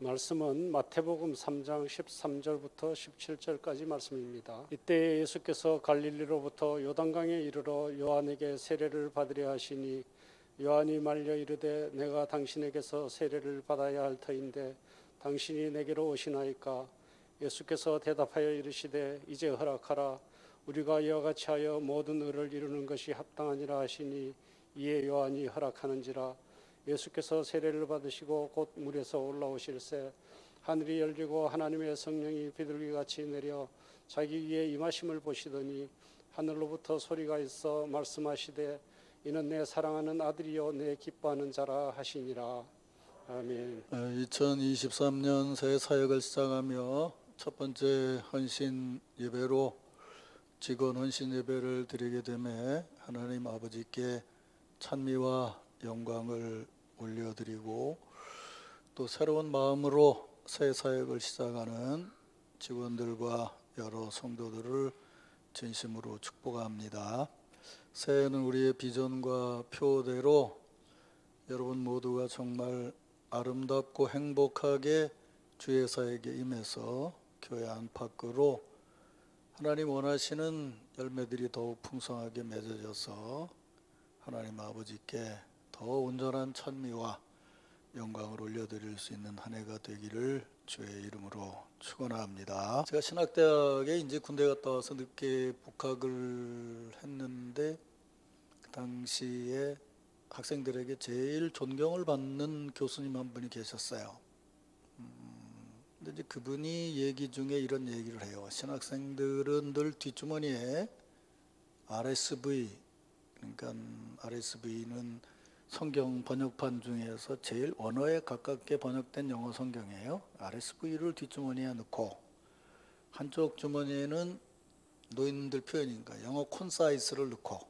말씀은 마태복음 3장 13절부터 17절까지 말씀입니다. 이때 예수께서 갈릴리로부터 요단강에 이르러 요한에게 세례를 받으려 하시니 요한이 말려 이르되 내가 당신에게서 세례를 받아야 할 터인데 당신이 내게로 오시나이까. 예수께서 대답하여 이르시되 이제 허락하라. 우리가 이와 같이 하여 모든 의를 이루는 것이 합당하니라 하시니 이에 요한이 허락하는지라. 예수께서 세례를 받으시고 곧 물에서 올라오실새 하늘이 열리고 하나님의 성령이 비둘기같이 내려 자기 위에 임하심을 보시더니 하늘로부터 소리가 있어 말씀하시되 이는 내 사랑하는 아들이요 내 기뻐하는 자라 하시니라. 아멘. 2023년 새 사역을 시작하며 첫 번째 헌신 예배로 직원 헌신 예배를 드리게 되매 하나님 아버지께 찬미와 영광을 올려드리고 또 새로운 마음으로 새 사역을 시작하는 직원들과 여러 성도들을 진심으로 축복합니다. 새해는 우리의 비전과 표대로 여러분 모두가 정말 아름답고 행복하게 주의 사역에 임해서 교회 안팎으로 하나님 원하시는 열매들이 더욱 풍성하게 맺어져서 하나님 아버지께 더 온전한 찬미와 영광을 올려드릴 수 있는 한 해가 되기를 주의 이름으로 축원합니다. 제가 신학대학에 이제 군대 갔다 와서 늦게 복학을 했는데 그 당시에 학생들에게 제일 존경을 받는 교수님 한 분이 계셨어요. 근데 이제 그분이 얘기 중에 이런 얘기를 해요. 신학생들은 늘 뒷주머니에 RSV, 그러니까 RSV는 성경 번역판 중에서 제일 언어에 가깝게 번역된 영어 성경이에요. RSV를 뒷주머니에 넣고 한쪽 주머니에는 노인들 표현인가 영어 콘사이스를 넣고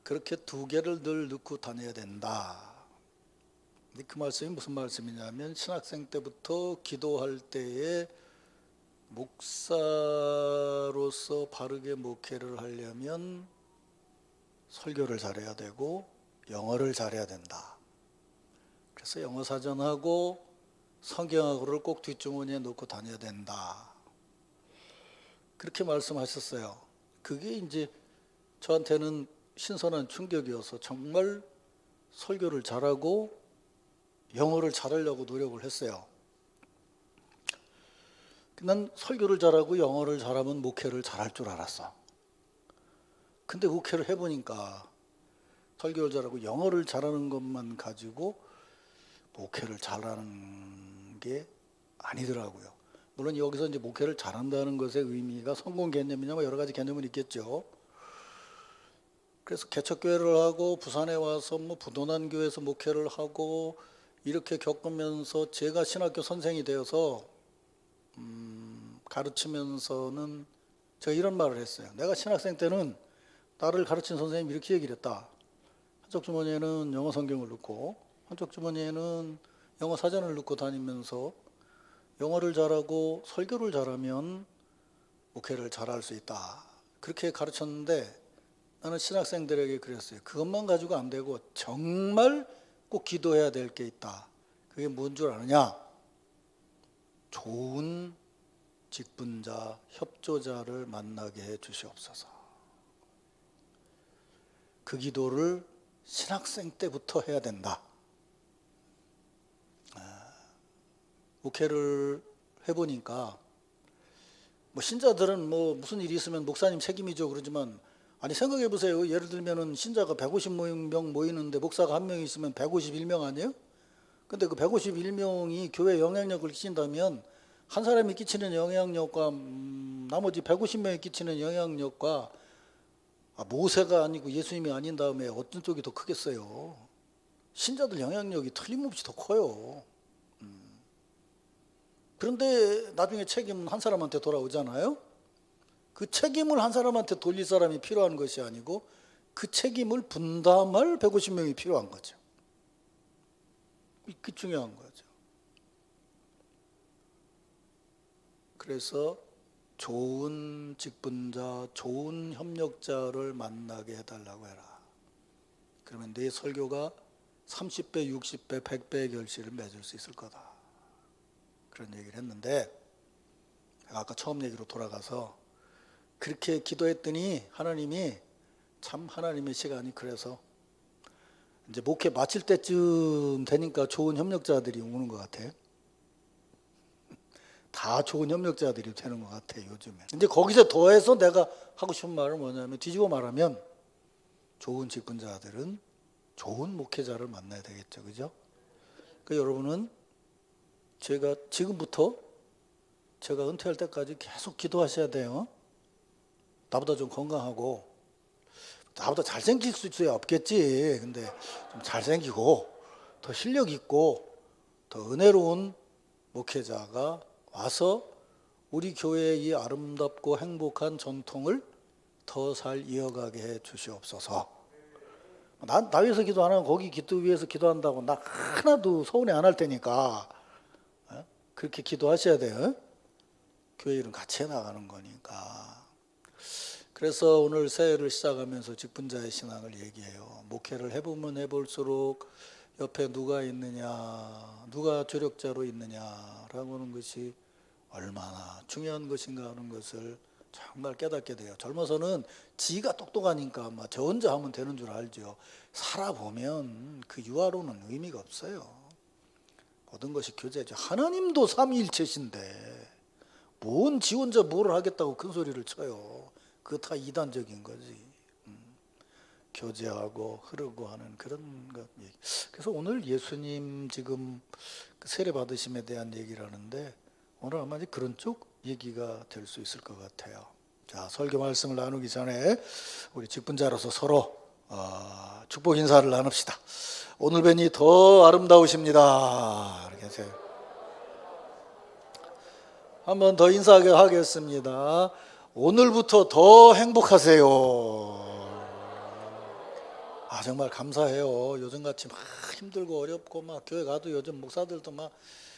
그렇게 두 개를 늘 넣고 다녀야 된다. 근데 그 말씀이 무슨 말씀이냐면 신학생 때부터 기도할 때에 목사로서 바르게 목회를 하려면 설교를 잘해야 되고 영어를 잘해야 된다. 그래서 영어 사전하고 성경하고를 꼭 뒷주머니에 넣고 다녀야 된다. 그렇게 말씀하셨어요. 그게 이제 저한테는 신선한 충격이어서 정말 설교를 잘하고 영어를 잘하려고 노력을 했어요. 난 설교를 잘하고 영어를 잘하면 목회를 잘할 줄 알았어. 근데 목회를 해보니까 설교를 잘하고 영어를 잘하는 것만 가지고 목회를 잘하는 게 아니더라고요. 물론 여기서 이제 목회를 잘한다는 것의 의미가 성공 개념이냐 뭐 여러 가지 개념은 있겠죠. 그래서 개척교회를 하고 부산에 와서 뭐 부도난 교회에서 목회를 하고 이렇게 겪으면서 제가 신학교 선생이 되어서 가르치면서는 제가 이런 말을 했어요. 내가 신학생 때는 나를 가르친 선생님이 이렇게 얘기를 했다. 한쪽 주머니에는 영어 성경을 넣고 한쪽 주머니에는 영어 사전을 넣고 다니면서 영어를 잘하고 설교를 잘하면 목회를 잘할 수 있다. 그렇게 가르쳤는데 나는 신학생들에게 그랬어요. 그것만 가지고 안 되고 정말 꼭 기도해야 될 게 있다. 그게 뭔 줄 아느냐? 좋은 직분자, 협조자를 만나게 해 주시옵소서. 그 기도를 신학생 때부터 해야 된다. 목회를 해보니까 뭐 신자들은 뭐 무슨 일이 있으면 목사님 책임이죠 그러지만 아니 생각해 보세요. 예를 들면은 신자가 150명 모이는데 목사가 한 명 있으면 151명 아니에요? 근데 그 151명이 교회 영향력을 끼친다면 한 사람이 끼치는 영향력과 나머지 150명이 끼치는 영향력과 모세가 아니고 예수님이 아닌 다음에 어떤 쪽이 더 크겠어요? 신자들 영향력이 틀림없이 더 커요. 그런데 나중에 책임은 한 사람한테 돌아오잖아요. 그 책임을 한 사람한테 돌릴 사람이 필요한 것이 아니고 그 책임을 분담할 150명이 필요한 거죠. 그게 중요한 거죠. 그래서 좋은 직분자, 좋은 협력자를 만나게 해달라고 해라. 그러면 내 설교가 30배, 60배, 100배의 결실을 맺을 수 있을 거다. 그런 얘기를 했는데, 제가 아까 처음 얘기로 돌아가서 그렇게 기도했더니 하나님이 참, 하나님의 시간이 그래서 이제 목회 마칠 때쯤 되니까 좋은 협력자들이 오는 것 같아. 다 좋은 협력자들이 되는 것 같아 요즘에. 이제 거기서 더해서 내가 하고 싶은 말은 뭐냐면, 뒤집어 말하면 좋은 직분자들은 좋은 목회자를 만나야 되겠죠, 그죠? 그 여러분은 제가 지금부터 제가 은퇴할 때까지 계속 기도하셔야 돼요. 나보다 좀 건강하고, 나보다 잘생길 수 있어야 없겠지. 근데 좀 잘생기고 더 실력 있고 더 은혜로운 목회자가 와서 우리 교회의 이 아름답고 행복한 전통을 더 잘 이어가게 해 주시옵소서. 나 위해서 기도 안 하면 거기 기도 위해서 기도한다고 나 하나도 서운해 안 할 테니까 그렇게 기도하셔야 돼요. 교회 일은 같이 해나가는 거니까. 그래서 오늘 새해를 시작하면서 직분자의 신앙을 얘기해요. 목회를 해보면 해볼수록 옆에 누가 있느냐, 누가 조력자로 있느냐라고 하는 것이 얼마나 중요한 것인가 하는 것을 정말 깨닫게 돼요. 젊어서는 지가 똑똑하니까 막 저 혼자 하면 되는 줄 알죠. 살아보면 그 유아로는 의미가 없어요. 모든 것이 교제죠. 하나님도 삼위일체신데 뭔 지 혼자 뭘 하겠다고 큰 소리를 쳐요. 그거 다 이단적인 거지. 교제하고 흐르고 하는 그런 것. 그래서 오늘 예수님 지금 세례 받으심에 대한 얘기를 하는데, 오늘 아마 그런 쪽 얘기가 될 수 있을 것 같아요. 자, 설교 말씀을 나누기 전에 우리 직분자로서 서로 축복 인사를 나눕시다. 오늘 뵈니 더 아름다우십니다. 이렇게 해서 한 번 더 인사하겠습니다. 오늘부터 더 행복하세요. 정말 감사해요. 요즘같이 막 힘들고 어렵고 막 교회 가도 요즘 목사들도 막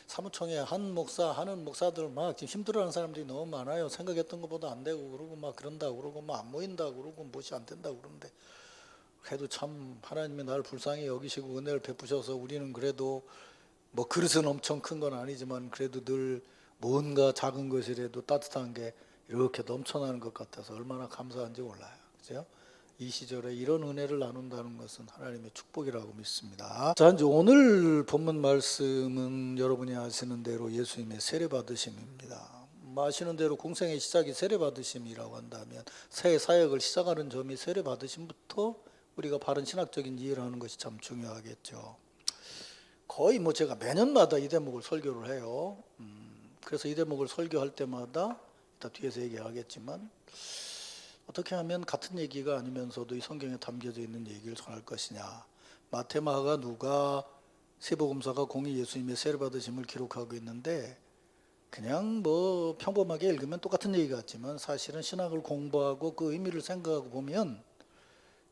사무총회 하는 목사들 막 지금 힘들어하는 사람들이 너무 많아요. 생각했던 것보다 안 되고 그러고 막 그런다 그러고 막 안 모인다 그러고 무엇이 안 된다 그러는데, 그래도 참 하나님이 나를 불쌍히 여기시고 은혜를 베푸셔서 우리는 그래도 뭐 그릇은 엄청 큰 건 아니지만 그래도 늘 뭔가 작은 것이라도 따뜻한 게 이렇게 넘쳐나는 것 같아서 얼마나 감사한지 몰라요. 그죠? 이 시절에 이런 은혜를 나눈다는 것은 하나님의 축복이라고 믿습니다. 자, 이제 오늘 본문 말씀은 여러분이 아시는 대로 예수님의 세례 받으심입니다. 아시는 대로 공생의 시작이 세례 받으심이라고 한다면 새 사역을 시작하는 점이 세례 받으심부터 우리가 바른 신학적인 이해를 하는 것이 참 중요하겠죠. 거의 제가 매년마다 이 대목을 설교를 해요. 그래서 이 대목을 설교할 때마다 이따 뒤에서 얘기하겠지만, 어떻게 하면 같은 얘기가 아니면서도 이 성경에 담겨져 있는 얘기를 전할 것이냐. 마태, 마가, 누가, 세복음서가 공히 예수님의 세례 받으심을 기록하고 있는데, 그냥 평범하게 읽으면 똑같은 얘기 같지만 사실은 신학을 공부하고 그 의미를 생각하고 보면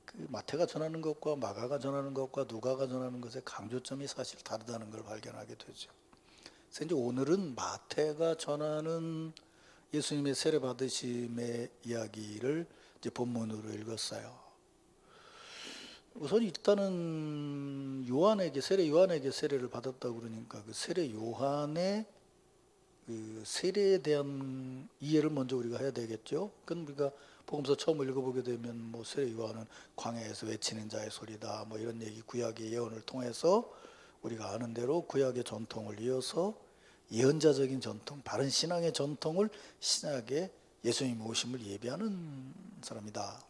그 마태가 전하는 것과 마가가 전하는 것과 누가가 전하는 것의 강조점이 사실 다르다는 걸 발견하게 되죠. 그래서 이제 오늘은 마태가 전하는 예수님의 세례 받으심의 이야기를 이제 본문으로 읽었어요. 우선 일단은 세례 요한에게 세례를 받았다고 그러니까 그 세례 요한의 그 세례에 대한 이해를 먼저 우리가 해야 되겠죠. 그건 우리가 복음서 처음 읽어보게 되면 세례 요한은 광야에서 외치는 자의 소리다 이런 얘기, 구약의 예언을 통해서 우리가 아는 대로 구약의 전통을 이어서 예언자적인 전통, 바른 신앙의 전통을 신약에 예수님 오심을 예비하는 사람이다.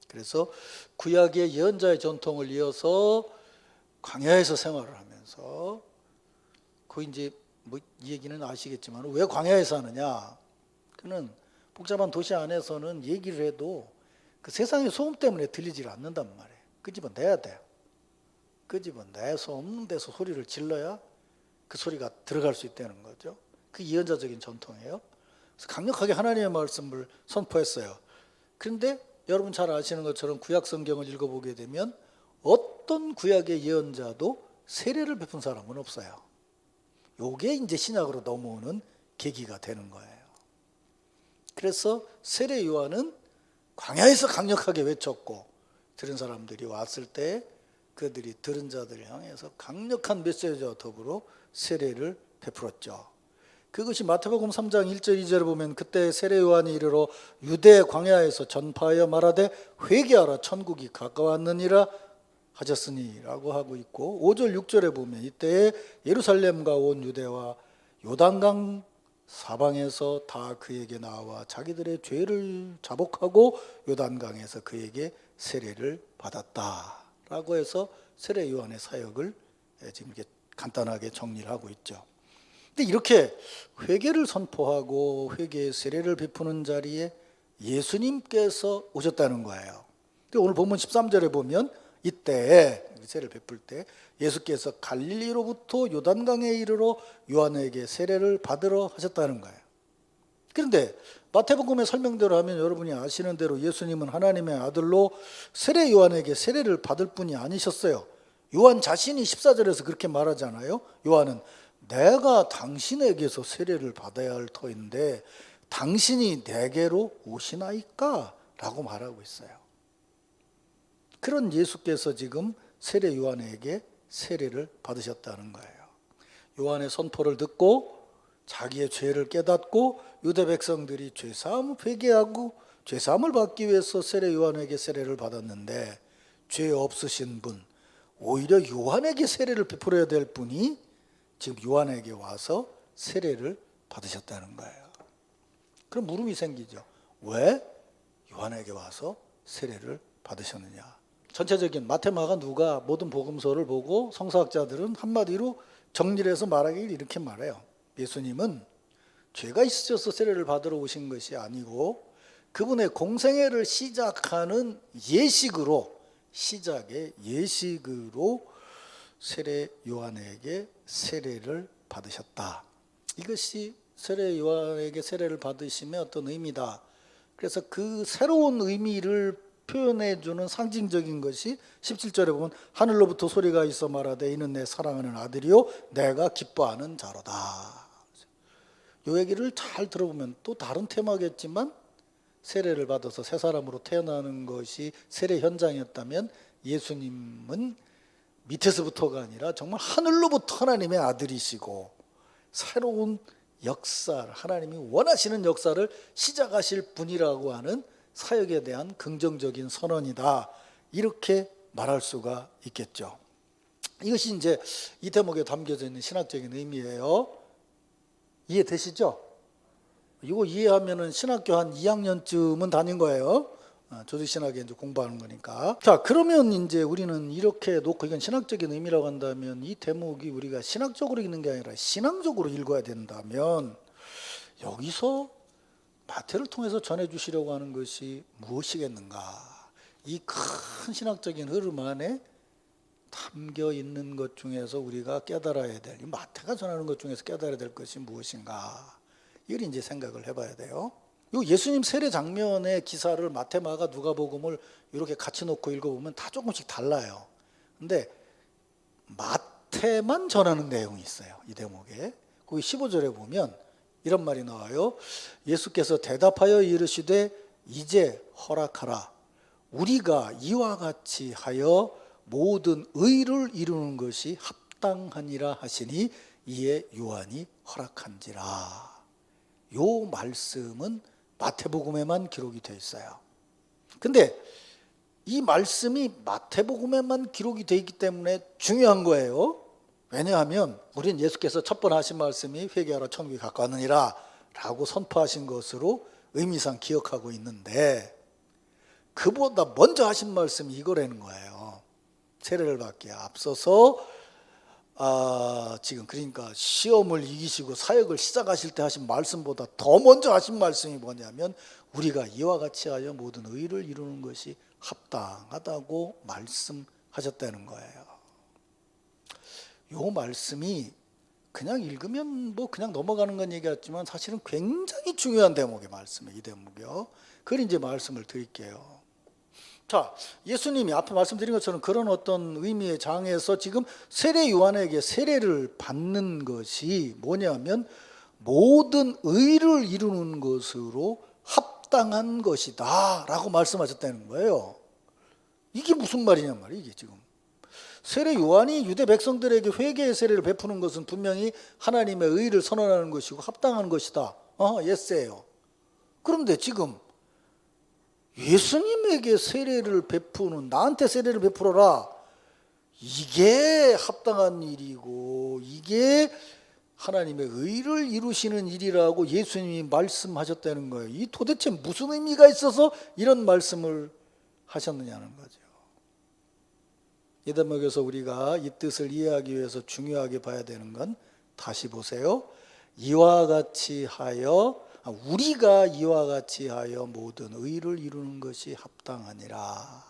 그래서 구약의 예언자의 전통을 이어서 광야에서 생활을 하면서, 그 이제 이 얘기는 아시겠지만 왜 광야에서 하느냐? 그는 복잡한 도시 안에서는 얘기를 해도 그 세상의 소음 때문에 들리질 않는단 말이에요. 끄집어내야 돼요. 끄집어내서 없는 데서 소리를 질러야 그 소리가 들어갈 수 있다는 거죠. 그 예언자적인 전통이에요. 그래서 강력하게 하나님의 말씀을 선포했어요. 그런데 여러분 잘 아시는 것처럼 구약 성경을 읽어보게 되면 어떤 구약의 예언자도 세례를 베푼 사람은 없어요. 요게 이제 신약으로 넘어오는 계기가 되는 거예요. 그래서 세례 요한은 광야에서 강력하게 외쳤고, 들은 사람들이 왔을 때 그들이 들은 자들을 향해서 강력한 메시지와 더불어 세례를 베풀었죠. 그것이 마태복음 3장 1절 2절에 보면 그때 세례 요한이 이르러 유대 광야에서 전파하여 말하되 회개하라 천국이 가까웠느니라 하셨으니라고 하고 있고 5절 6절에 보면 이때에 예루살렘과 온 유대와 요단강 사방에서 다 그에게 나와 자기들의 죄를 자복하고 요단강에서 그에게 세례를 받았다라고 해서 세례 요한의 사역을 지금 이렇게 간단하게 정리를 하고 있죠. 근데 이렇게 회개를 선포하고 회개의 세례를 베푸는 자리에 예수님께서 오셨다는 거예요. 근데 오늘 본문 13절에 보면 이때 세례를 베풀 때 예수께서 갈릴리로부터 요단강에 이르러 요한에게 세례를 받으러 하셨다는 거예요. 그런데 마태복음의 설명대로 하면 여러분이 아시는 대로 예수님은 하나님의 아들로 세례 요한에게 세례를 받을 분이 아니셨어요. 요한 자신이 14절에서 그렇게 말하잖아요. 요한은 내가 당신에게서 세례를 받아야 할 터인데 당신이 내게로 오시나이까? 라고 말하고 있어요. 그런 예수께서 지금 세례 요한에게 세례를 받으셨다는 거예요. 요한의 선포를 듣고 자기의 죄를 깨닫고 유대 백성들이 죄사함 회개하고 죄사함을 받기 위해서 세례 요한에게 세례를 받았는데 죄 없으신 분, 오히려 요한에게 세례를 베풀어야 될 분이 지금 요한에게 와서 세례를 받으셨다는 거예요. 그럼 물음이 생기죠. 왜 요한에게 와서 세례를 받으셨느냐? 전체적인 마태마가 누가 모든 복음서를 보고 성서학자들은 한마디로 정리를 해서 말하길 이렇게 말해요. 예수님은 죄가 있으셔서 세례를 받으러 오신 것이 아니고 그분의 공생애를 시작하는 예식으로 시작의 예식으로 세례 요한에게 세례를 받으셨다. 이것이 세례 요한에게 세례를 받으심의 어떤 의미다. 그래서 그 새로운 의미를 표현해 주는 상징적인 것이 17절에 보면 하늘로부터 소리가 있어 말하되 이는 내 사랑하는 아들이요 내가 기뻐하는 자로다. 이 얘기를 잘 들어보면 또 다른 테마겠지만 세례를 받아서 새 사람으로 태어나는 것이 세례 현장이었다면 예수님은 밑에서부터가 아니라 정말 하늘로부터 하나님의 아들이시고 새로운 역사를 하나님이 원하시는 역사를 시작하실 분이라고 하는 사역에 대한 긍정적인 선언이다. 이렇게 말할 수가 있겠죠. 이것이 이제 이 대목에 담겨져 있는 신학적인 의미예요. 이해되시죠? 이거 이해하면은 신학교 한 2학년쯤은 다닌 거예요. 조직신학에 이제 공부하는 거니까. 자, 그러면 이제 우리는 이렇게 놓고 이건 신학적인 의미라고 한다면 이 대목이 우리가 신학적으로 읽는 게 아니라 신앙적으로 읽어야 된다면 여기서 마태를 통해서 전해주시려고 하는 것이 무엇이겠는가? 이 큰 신학적인 흐름 안에 담겨 있는 것 중에서 우리가 깨달아야 될, 마태가 전하는 것 중에서 깨달아야 될 것이 무엇인가? 이걸 이제 생각을 해봐야 돼요. 이 예수님 세례 장면의 기사를 마태, 마가, 누가복음을 이렇게 같이 놓고 읽어보면 다 조금씩 달라요. 근데 마태만 전하는 내용이 있어요. 이 대목에. 거기 15절에 보면 이런 말이 나와요. 예수께서 대답하여 이르시되 이제 허락하라. 우리가 이와 같이 하여 모든 의를 이루는 것이 합당하니라 하시니 이에 요한이 허락한지라. 요 말씀은 마태복음에만 기록이 되어 있어요. 근데 이 말씀이 마태복음에만 기록이 되어 있기 때문에 중요한 거예요. 왜냐하면 우리는 예수께서 첫 번 하신 말씀이 회개하라 천국이 가까웠느니라 라고 선포하신 것으로 의미상 기억하고 있는데 그보다 먼저 하신 말씀이 이거라는 거예요. 세례를 받기에 앞서서 지금 그러니까 시험을 이기시고 사역을 시작하실 때 하신 말씀보다 더 먼저 하신 말씀이 뭐냐면 우리가 이와 같이 하여 모든 의를 이루는 것이 합당하다고 말씀하셨다는 거예요. 이 말씀이 그냥 읽으면 뭐 그냥 넘어가는 건 얘기 같지만 사실은 굉장히 중요한 대목의 말씀이에요. 이 대목이요. 그걸 이제 말씀을 드릴게요. 자, 예수님이 앞에 말씀드린 것처럼 그런 어떤 의미의 장에서 지금 세례 요한에게 세례를 받는 것이 뭐냐면 모든 의를 이루는 것으로 합당한 것이다 라고 말씀하셨다는 거예요. 이게 무슨 말이냐 말이에요. 이게 지금 세례 요한이 유대 백성들에게 회개의 세례를 베푸는 것은 분명히 하나님의 의를 선언하는 것이고 합당한 것이다. 예스예요. 그런데 지금 예수님에게 세례를 베푸는, 나한테 세례를 베풀어라, 이게 합당한 일이고 이게 하나님의 의를 이루시는 일이라고 예수님이 말씀하셨다는 거예요. 이 도대체 무슨 의미가 있어서 이런 말씀을 하셨느냐는 거죠. 이 대목에서 우리가 이 뜻을 이해하기 위해서 중요하게 봐야 되는 건, 다시 보세요. 이와 같이 하여, 우리가 이와 같이 하여 모든 의를 이루는 것이 합당하니라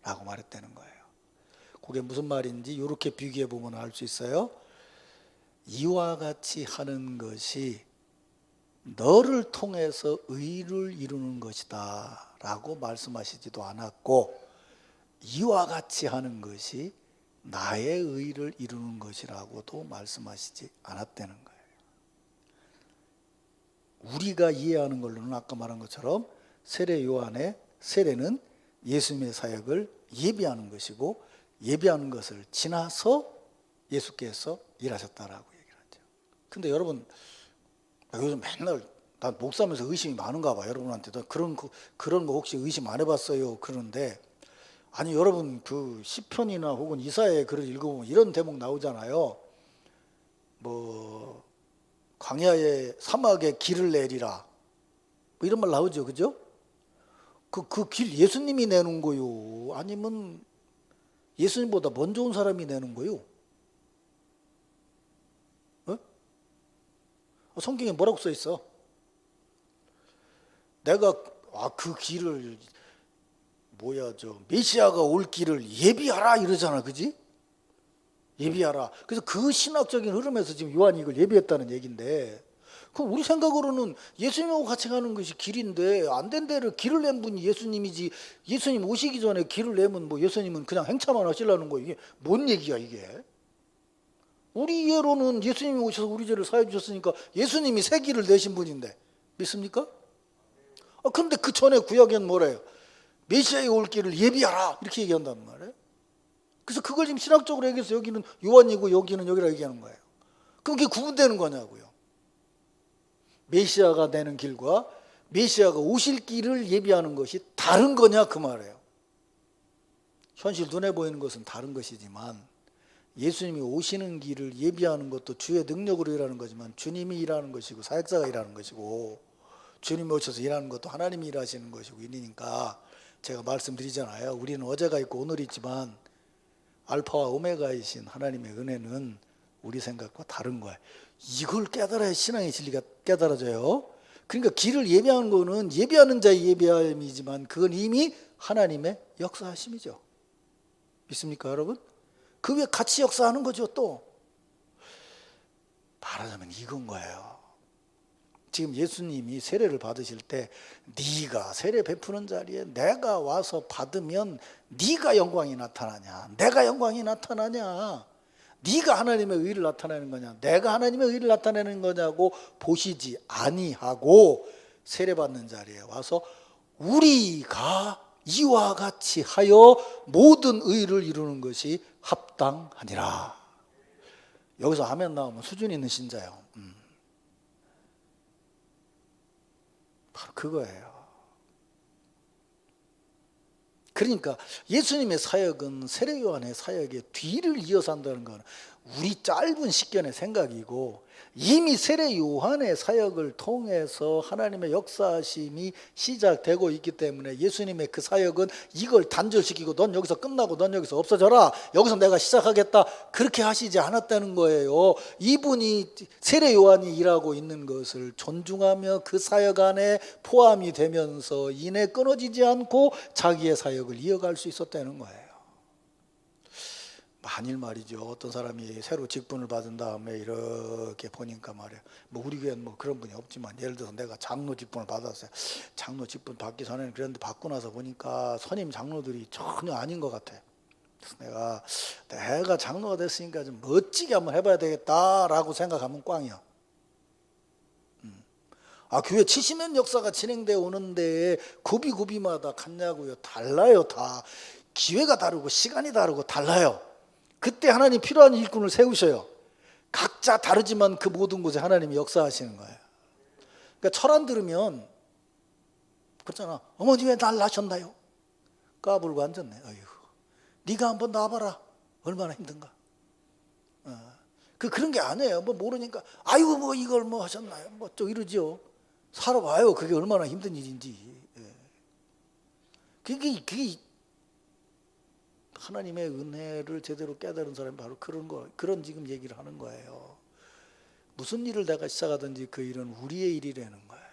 라고 말했다는 거예요. 그게 무슨 말인지 이렇게 비교해 보면 알 수 있어요. 이와 같이 하는 것이 너를 통해서 의를 이루는 것이다 라고 말씀하시지도 않았고, 이와 같이 하는 것이 나의 의를 이루는 것이라고도 말씀하시지 않았다는 거예요. 우리가 이해하는 걸로는 아까 말한 것처럼 세례 요한의 세례는 예수님의 사역을 예비하는 것이고, 예비하는 것을 지나서 예수께서 일하셨다라고 얘기를 하죠. 근데 여러분, 요즘 맨날 난 목사면서 의심이 많은가 봐. 여러분한테도 그런 거 혹시 의심 안 해봤어요? 그러는데, 아니 여러분, 그 시편이나 혹은 이사야의 글을 읽어보면 이런 대목 나오잖아요. 뭐 광야에 사막에 길을 내리라, 뭐 이런 말 나오죠, 그죠? 그 길 예수님이 내는 거요, 아니면 예수님보다 먼저 온 사람이 내는 거요? 성경에 뭐라고 써 있어? 내가 그 길을 메시아가 올 길을 예비하라 이러잖아, 그지? 예비하라. 그래서 그 신학적인 흐름에서 지금 요한이 이걸 예비했다는 얘기인데, 그럼 우리 생각으로는 예수님하고 같이 가는 것이 길인데, 안 된 데를 길을 낸 분이 예수님이지, 예수님 오시기 전에 길을 내면 뭐 예수님은 그냥 행차만 하시려는 거, 이게 뭔 얘기야 이게? 우리 이해로는 예수님이 오셔서 우리 죄를 사해 주셨으니까 예수님이 새 길을 내신 분인데 믿습니까? 그런데 그 전에 구약에는 뭐래요? 메시아의 올 길을 예비하라 이렇게 얘기한단 말이에요. 그래서 그걸 지금 신학적으로 얘기해서 여기는 요한이고 여기는 여기라 얘기하는 거예요. 그럼 그게 구분되는 거냐고요. 메시아가 내는 길과 메시아가 오실 길을 예비하는 것이 다른 거냐 그 말이에요. 현실 눈에 보이는 것은 다른 것이지만, 예수님이 오시는 길을 예비하는 것도 주의 능력으로 일하는 거지만 주님이 일하는 것이고 사역자가 일하는 것이고, 주님이 오셔서 일하는 것도 하나님이 일하시는 것이고 이러니까 제가 말씀드리잖아요. 우리는 어제가 있고 오늘이 있지만 알파와 오메가이신 하나님의 은혜는 우리 생각과 다른 거예요. 이걸 깨달아야 신앙의 진리가 깨달아져요. 그러니까 길을 예비하는 거는 예비하는 자의 예비함이지만 그건 이미 하나님의 역사하심이죠. 믿습니까 여러분? 그 위에 같이 역사하는 거죠. 또 말하자면 이건 거예요. 지금 예수님이 세례를 받으실 때 네가 세례 베푸는 자리에 내가 와서 받으면 네가 영광이 나타나냐, 내가 영광이 나타나냐, 네가 하나님의 의를 나타내는 거냐, 내가 하나님의 의를 나타내는 거냐고 보시지 아니하고 세례 받는 자리에 와서 우리가 이와 같이 하여 모든 의를 이루는 것이 합당하니라. 여기서 아멘 나오면 수준 있는 신자예요. 바로 그거예요. 그러니까 예수님의 사역은 세례 요한의 사역의 뒤를 이어서 한다는 건 우리 짧은 식견의 생각이고, 이미 세례 요한의 사역을 통해서 하나님의 역사하심이 시작되고 있기 때문에 예수님의 그 사역은 이걸 단절시키고 넌 여기서 끝나고 넌 여기서 없어져라, 여기서 내가 시작하겠다, 그렇게 하시지 않았다는 거예요. 이분이 세례 요한이 일하고 있는 것을 존중하며 그 사역 안에 포함이 되면서 이내 끊어지지 않고 자기의 사역을 이어갈 수 있었다는 거예요. 만일 말이죠, 어떤 사람이 새로 직분을 받은 다음에 이렇게 보니까 말이에요, 뭐 우리 교회는 뭐 그런 분이 없지만, 예를 들어서 내가 장로 직분을 받았어요. 장로 직분 받기 전에는 그랬는데 받고 나서 보니까 선임 장로들이 전혀 아닌 것 같아. 그래서 내가 장로가 됐으니까 좀 멋지게 한번 해봐야 되겠다라고 생각하면 꽝이야. 교회 70년 역사가 진행되어 오는데 구비마다 같냐고요? 달라요. 다 기회가 다르고 시간이 다르고 달라요. 그때 하나님 필요한 일꾼을 세우셔요. 각자 다르지만 그 모든 곳에 하나님이 역사하시는 거예요. 그러니까 철안 들으면 그렇잖아. 어머니 왜 날 낳으셨나요? 까불고 앉았네. 어휴, 네가 한번 놔봐라. 얼마나 힘든가. 그런 게 아니에요. 뭐 모르니까 아이고 뭐 이걸 뭐 하셨나요? 뭐 또 이러죠. 살아봐요. 그게 얼마나 힘든 일인지. 그게 하나님의 은혜를 제대로 깨달은 사람이 바로 그런 지금 얘기를 하는 거예요. 무슨 일을 내가 시작하든지 그 일은 우리의 일이라는 거예요.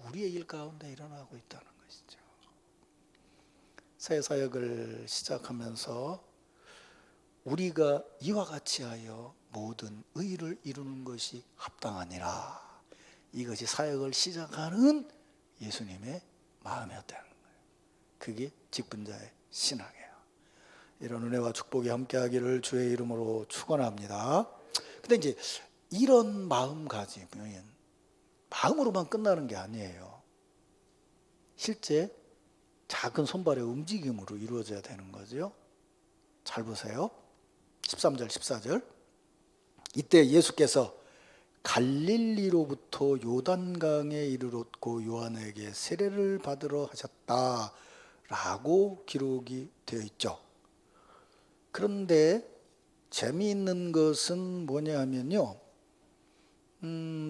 우리의 일 가운데 일어나고 있다는 것이죠. 새 사역을 시작하면서 우리가 이와 같이 하여 모든 의를 이루는 것이 합당하니라. 이것이 사역을 시작하는 예수님의 마음이었다는 거예요. 그게 직분자의 신앙이에요. 이런 은혜와 축복이 함께하기를 주의 이름으로 축원합니다. 근데 이제 이런 마음가짐은 마음으로만 끝나는 게 아니에요. 실제 작은 손발의 움직임으로 이루어져야 되는 거죠. 잘 보세요. 13절 14절. 이때 예수께서 갈릴리로부터 요단강에 이르렀고 요한에게 세례를 받으러 하셨다라고 기록이 되어 있죠. 그런데 재미있는 것은 뭐냐 하면요.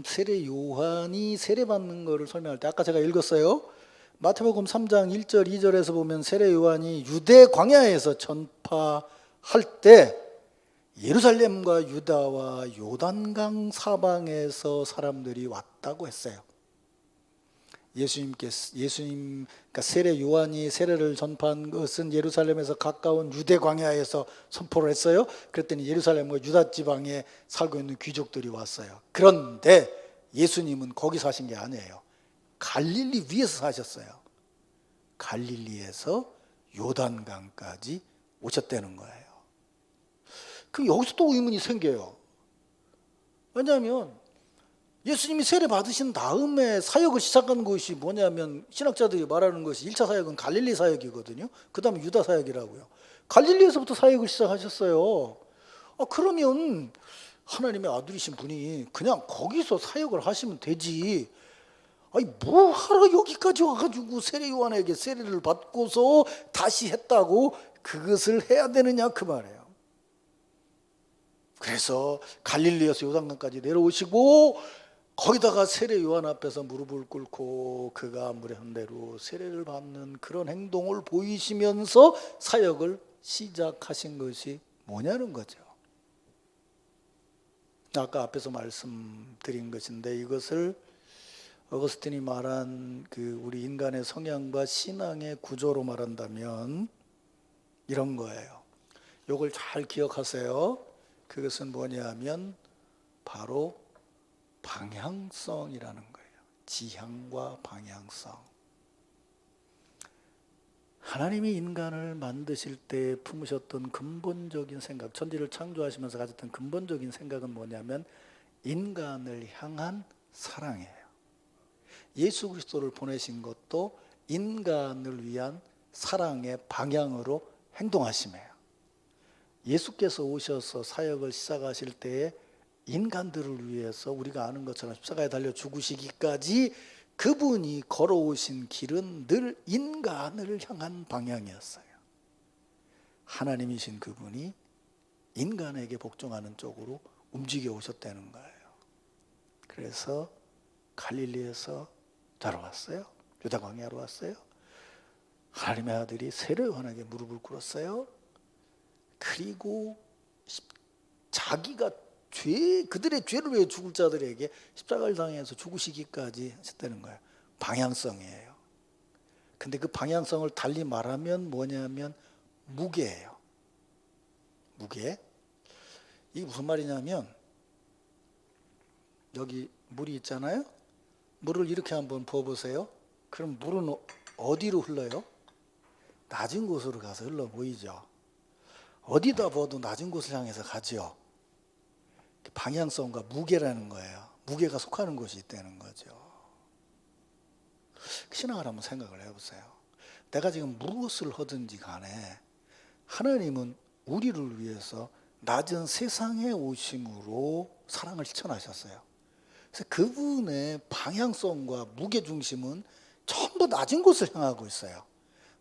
세례 요한이 세례받는 것을 설명할 때 아까 제가 읽었어요. 마태복음 3장 1절 2절에서 보면 세례 요한이 유대 광야에서 전파할 때 예루살렘과 유다와 요단강 사방에서 사람들이 왔다고 했어요. 그러니까 세례 요한이 세례를 전파한 것은 예루살렘에서 가까운 유대 광야에서 선포를 했어요. 그랬더니 예루살렘과 유다 지방에 살고 있는 귀족들이 왔어요. 그런데 예수님은 거기 사신 게 아니에요. 갈릴리 위에서 사셨어요. 갈릴리에서 요단강까지 오셨다는 거예요. 그럼 여기서 또 의문이 생겨요. 왜냐하면 예수님이 세례 받으신 다음에 사역을 시작한 것이 뭐냐면 신학자들이 말하는 것이 1차 사역은 갈릴리 사역이거든요. 그 다음에 유다 사역이라고요. 갈릴리에서부터 사역을 시작하셨어요. 그러면 하나님의 아들이신 분이 그냥 거기서 사역을 하시면 되지. 아니 뭐 하러 여기까지 와가지고 세례 요한에게 세례를 받고서 다시 했다고 그것을 해야 되느냐 그 말이에요. 그래서 갈릴리에서 요단강까지 내려오시고 거기다가 세례 요한 앞에서 무릎을 꿇고 그가 물의 흔대로 세례를 받는 그런 행동을 보이시면서 사역을 시작하신 것이 뭐냐는 거죠. 아까 앞에서 말씀드린 것인데 이것을 어거스틴이 말한 그 우리 인간의 성향과 신앙의 구조로 말한다면 이런 거예요. 이걸 잘 기억하세요. 그것은 뭐냐 하면 바로 방향성이라는 거예요. 지향과 방향성. 하나님이 인간을 만드실 때 품으셨던 근본적인 생각, 천지를 창조하시면서 가졌던 근본적인 생각은 뭐냐면 인간을 향한 사랑이에요. 예수 그리스도를 보내신 것도 인간을 위한 사랑의 방향으로 행동하심이에요. 예수께서 오셔서 사역을 시작하실 때에 인간들을 위해서 우리가 아는 것처럼 십자가에 달려 죽으시기까지 그분이 걸어오신 길은 늘 인간을 향한 방향이었어요. 하나님이신 그분이 인간에게 복종하는 쪽으로 움직여 오셨다는 거예요. 그래서 갈릴리에서 들어왔어요. 유다 광야로 왔어요. 하나님의 아들이 세례 요한에게 무릎을 꿇었어요. 그리고 자기가 그들의 죄를 위해 죽을 자들에게 십자가를 당해서 죽으시기까지 하셨다는 거예요. 방향성이에요. 근데 그 방향성을 달리 말하면 뭐냐면 무게예요. 무게. 이게 무슨 말이냐면 여기 물이 있잖아요. 물을 이렇게 한번 부어보세요. 그럼 물은 어디로 흘러요? 낮은 곳으로 가서 흘러 보이죠. 어디다 부어도 낮은 곳을 향해서 가죠. 방향성과 무게라는 거예요. 무게가 속하는 곳이 있다는 거죠. 신앙을 한번 생각을 해보세요. 내가 지금 무엇을 하든지 간에 하나님은 우리를 위해서 낮은 세상에 오심으로 사랑을 실천하셨어요. 그래서 그분의 방향성과 무게중심은 전부 낮은 곳을 향하고 있어요.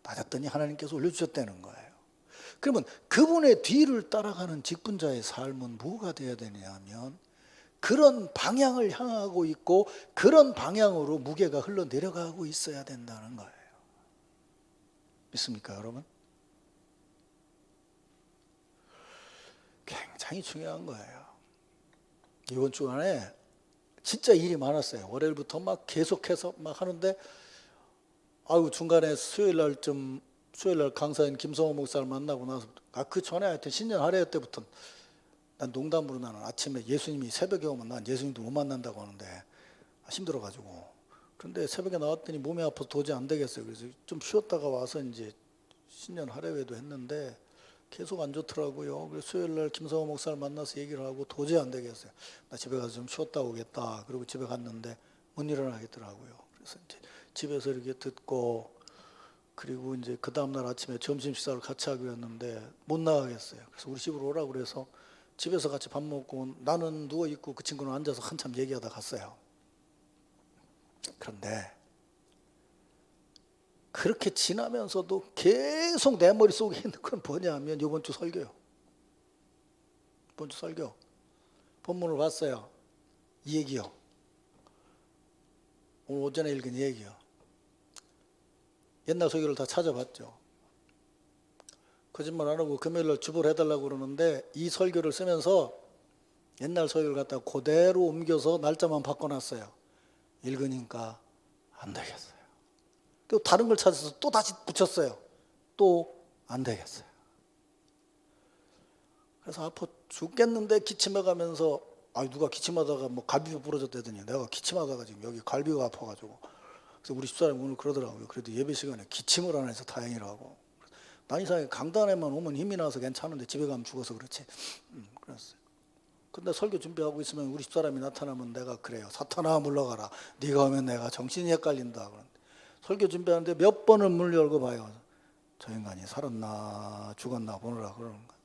낮았더니 하나님께서 올려주셨다는 거예요. 그러면 그분의 뒤를 따라가는 직분자의 삶은 뭐가 되어야 되냐면 그런 방향을 향하고 있고 그런 방향으로 무게가 흘러내려가고 있어야 된다는 거예요. 믿습니까, 여러분? 굉장히 중요한 거예요. 이번 주간에 진짜 일이 많았어요. 월요일부터 막 계속해서 막 하는데 중간에 수요일 날 강사인 김성호 목사를 만나고 나서 그 전에 하여튼 신년 할애 때부터 난 농담으로 나는 아침에 예수님이 새벽에 오면 난 예수님도 못 만난다고 하는데 힘들어가지고 그런데 새벽에 나왔더니 몸이 아파서 도저히 안 되겠어요. 그래서 좀 쉬었다가 와서 이제 신년 할애회도 했는데 계속 안 좋더라고요. 그래서 수요일날 김성호 목사를 만나서 얘기를 하고 도저히 안 되겠어요. 나 집에 가서 좀 쉬었다 오겠다. 그리고 집에 갔는데 못 일어나겠더라고요. 그래서 이제 집에서 이렇게 듣고 그리고 이제 그 다음날 아침에 점심 식사를 같이 하기로 했는데 못 나가겠어요. 그래서 우리 집으로 오라고 그래서 집에서 같이 밥 먹고 나는 누워 있고 그 친구는 앉아서 한참 얘기하다 갔어요. 그런데 그렇게 지나면서도 계속 내 머릿속에 있는 건 뭐냐면 이번 주 설교요. 이번 주 설교. 본문을 봤어요. 이 얘기요. 오늘 오전에 읽은 이 얘기요. 옛날 설교를 다 찾아봤죠. 거짓말 안 하고 금요일날 주보를 해달라고 그러는데 이 설교를 쓰면서 옛날 설교를 갖다가 그대로 옮겨서 날짜만 바꿔놨어요. 읽으니까 안 되겠어요. 또 다른 걸 찾아서 또 다시 붙였어요. 또 안 되겠어요. 그래서 아파 죽겠는데 기침해 가면서 누가 기침하다가 뭐 갈비뼈 부러졌다더니 내가 기침하다가 지금 여기 갈비가 아파가지고 그래서 우리 집사람이 오늘 그러더라고요. 그래도 예배 시간에 기침을 안 해서 다행이라고. 난 이상하게 강단에만 오면 힘이 나서 괜찮은데 집에 가면 죽어서 그렇지. 그랬어요. 근데 설교 준비하고 있으면 우리 집사람이 나타나면 내가 그래요. 사탄아 물러가라. 네가 오면 내가 정신이 헷갈린다. 그런데 설교 준비하는데 몇 번을 문을 열고 봐요. 저 인간이 살았나 죽었나 보느라 그러는 거예요.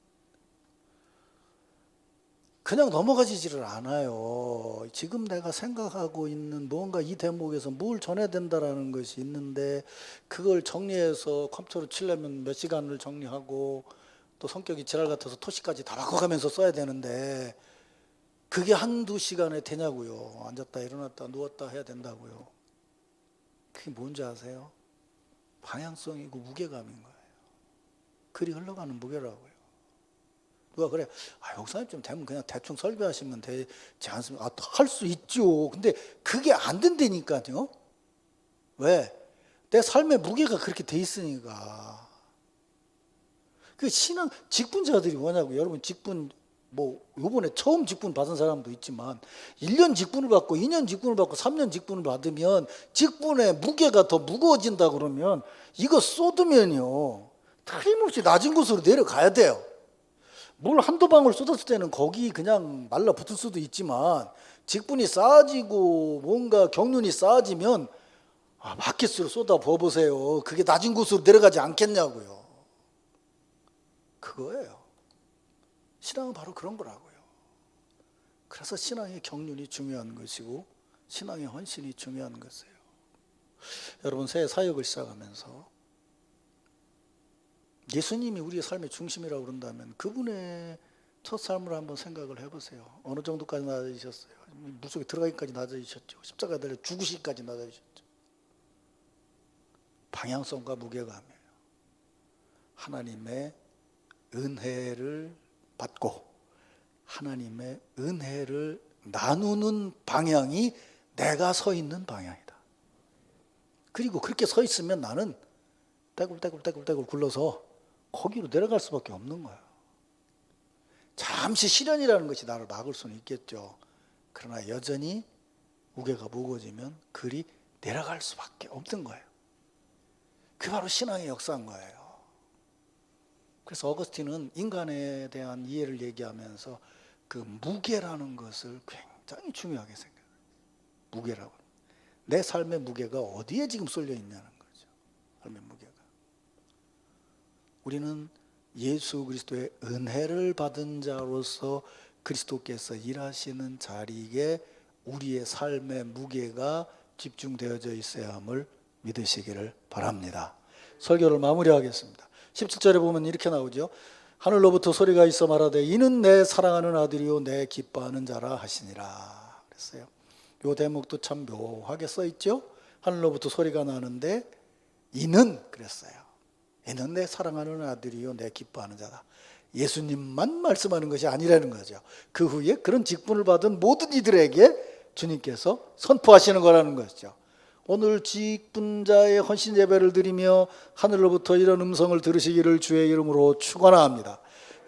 그냥 넘어가지지를 않아요. 지금 내가 생각하고 있는 뭔가 이 대목에서 뭘 전해야 된다라는 것이 있는데 그걸 정리해서 컴퓨터로 치려면 몇 시간을 정리하고 또 성격이 지랄 같아서 토시까지 다 바꿔가면서 써야 되는데 그게 한두 시간에 되냐고요. 앉았다 일어났다 누웠다 해야 된다고요. 그게 뭔지 아세요? 방향성이고 무게감인 거예요. 글이 흘러가는 무게라고요. 누가 그래, 목사님 좀 되면 그냥 대충 설교하시면 되지 않습니까? 할 수 있죠. 근데 그게 안 된다니까요. 왜? 내 삶의 무게가 그렇게 돼 있으니까. 그 신앙 직분자들이 뭐냐고. 여러분 직분 요번에 처음 직분 받은 사람도 있지만 1년 직분을 받고 2년 직분을 받고 3년 직분을 받으면 직분의 무게가 더 무거워진다 그러면 이거 쏟으면요 틀림없이 낮은 곳으로 내려가야 돼요. 물 한두 방울 쏟았을 때는 거기 그냥 말라붙을 수도 있지만 직분이 쌓아지고 뭔가 경륜이 쌓아지면 바켓으로 쏟아 부어보세요. 그게 낮은 곳으로 내려가지 않겠냐고요. 그거예요. 신앙은 바로 그런 거라고요. 그래서 신앙의 경륜이 중요한 것이고 신앙의 헌신이 중요한 것이에요. 여러분 새해 사역을 시작하면서 예수님이 우리의 삶의 중심이라고 그런다면 그분의 첫 삶을 한번 생각을 해보세요. 어느 정도까지 낮아지셨어요? 물속에 들어가기까지 낮아지셨죠. 십자가에 달려 죽으시기까지 낮아지셨죠. 방향성과 무게감이에요. 하나님의 은혜를 받고 하나님의 은혜를 나누는 방향이 내가 서 있는 방향이다. 그리고 그렇게 서 있으면 나는 떼굴떼굴 굴러서 거기로 내려갈 수밖에 없는 거예요. 잠시 시련이라는 것이 나를 막을 수는 있겠죠. 그러나 여전히 무게가 무거워지면 글이 내려갈 수밖에 없는 거예요. 그게 바로 신앙의 역사인 거예요. 그래서 어거스틴은 인간에 대한 이해를 얘기하면서 그 무게라는 것을 굉장히 중요하게 생각해요. 무게라고. 내 삶의 무게가 어디에 지금 쏠려 있냐는 거죠. 삶의 무게가. 우리는 예수 그리스도의 은혜를 받은 자로서 그리스도께서 일하시는 자리에 우리의 삶의 무게가 집중되어져 있어야 함을 믿으시기를 바랍니다. 설교를 마무리하겠습니다. 17절에 보면 이렇게 나오죠. 하늘로부터 소리가 있어 말하되 이는 내 사랑하는 아들이요 내 기뻐하는 자라 하시니라 그랬어요. 이 대목도 참 묘하게 써 있죠. 하늘로부터 소리가 나는데 이는 그랬어요. 이는 내 사랑하는 아들이요 내 기뻐하는 자다. 예수님만 말씀하는 것이 아니라는 거죠. 그 후에 그런 직분을 받은 모든 이들에게 주님께서 선포하시는 거라는 것이죠. 오늘 직분자의 헌신 예배를 드리며 하늘로부터 이런 음성을 들으시기를 주의 이름으로 축원합니다.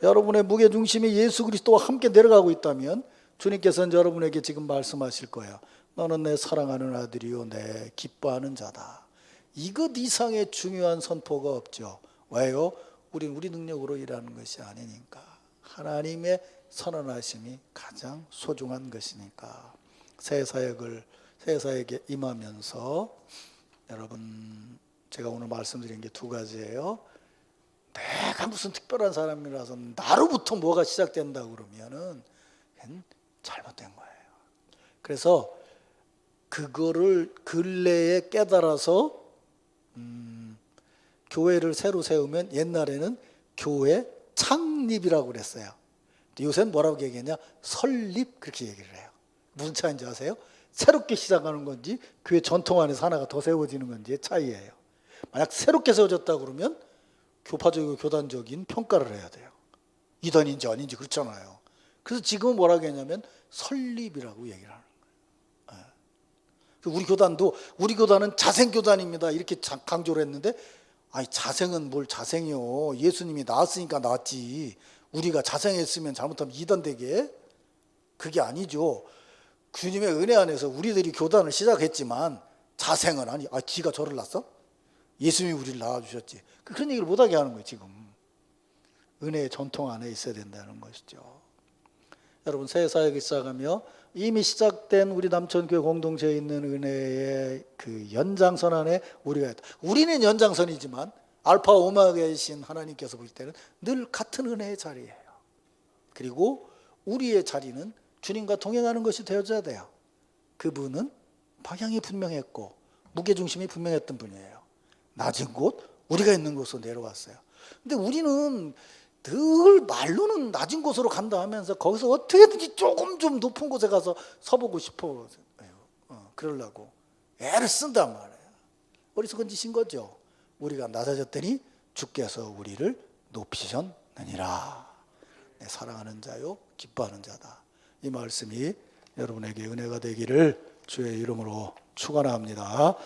여러분의 무게중심이 예수 그리스도와 함께 내려가고 있다면 주님께서는 여러분에게 지금 말씀하실 거예요. 너는 내 사랑하는 아들이요 내 기뻐하는 자다. 이것 이상의 중요한 선포가 없죠. 왜요? 우리는 우리 능력으로 일하는 것이 아니니까. 하나님의 선언하심이 가장 소중한 것이니까. 새 사역에 임하면서 여러분 제가 오늘 말씀드린 게 두 가지예요. 내가 무슨 특별한 사람이라서 나로부터 뭐가 시작된다 그러면은 그건 잘못된 거예요. 그래서 그거를 근래에 깨달아서 교회를 새로 세우면 옛날에는 교회 창립이라고 그랬어요. 요새는 뭐라고 얘기했냐? 설립 그렇게 얘기를 해요. 무슨 차이인지 아세요? 새롭게 시작하는 건지 교회 전통 안에서 하나가 더 세워지는 건지의 차이예요. 만약 새롭게 세워졌다 그러면 교파적이고 교단적인 평가를 해야 돼요. 이단인지 아닌지 그렇잖아요. 그래서 지금은 뭐라고 했냐면 설립이라고 얘기를 하는 거예요. 우리 교단은 자생교단입니다 이렇게 강조를 했는데 아니 자생은 뭘 자생이요. 예수님이 나았으니까 나았지. 우리가 자생했으면 잘못하면 이단 되게 그게 아니죠. 주님의 은혜 안에서 우리들이 교단을 시작했지만 자생은 아니. 지가 저를 낳았어? 예수님이 우리를 낳아주셨지. 그런 얘기를 못하게 하는 거예요 지금. 은혜의 전통 안에 있어야 된다는 것이죠. 여러분 새 사역을 시작하며 이미 시작된 우리 남천교회 공동체에 있는 은혜의 그 연장선 안에 우리가 있다. 우리는 연장선이지만 알파 오메가이신 하나님께서 볼 때는 늘 같은 은혜의 자리예요. 그리고 우리의 자리는 주님과 동행하는 것이 되어져야 돼요. 그분은 방향이 분명했고 무게중심이 분명했던 분이에요. 낮은 곳, 우리가 있는 곳으로 내려왔어요. 근데 우리는 늘 말로는 낮은 곳으로 간다 하면서 거기서 어떻게든지 조금 좀 높은 곳에 가서 서보고 싶어 그러려고 애를 쓴단 말이에요. 어리석은 짓인 거죠. 우리가 낮아졌더니 주께서 우리를 높이셨느니라. 내 사랑하는 자요 기뻐하는 자다. 이 말씀이 여러분에게 은혜가 되기를 주의 이름으로 축원합니다.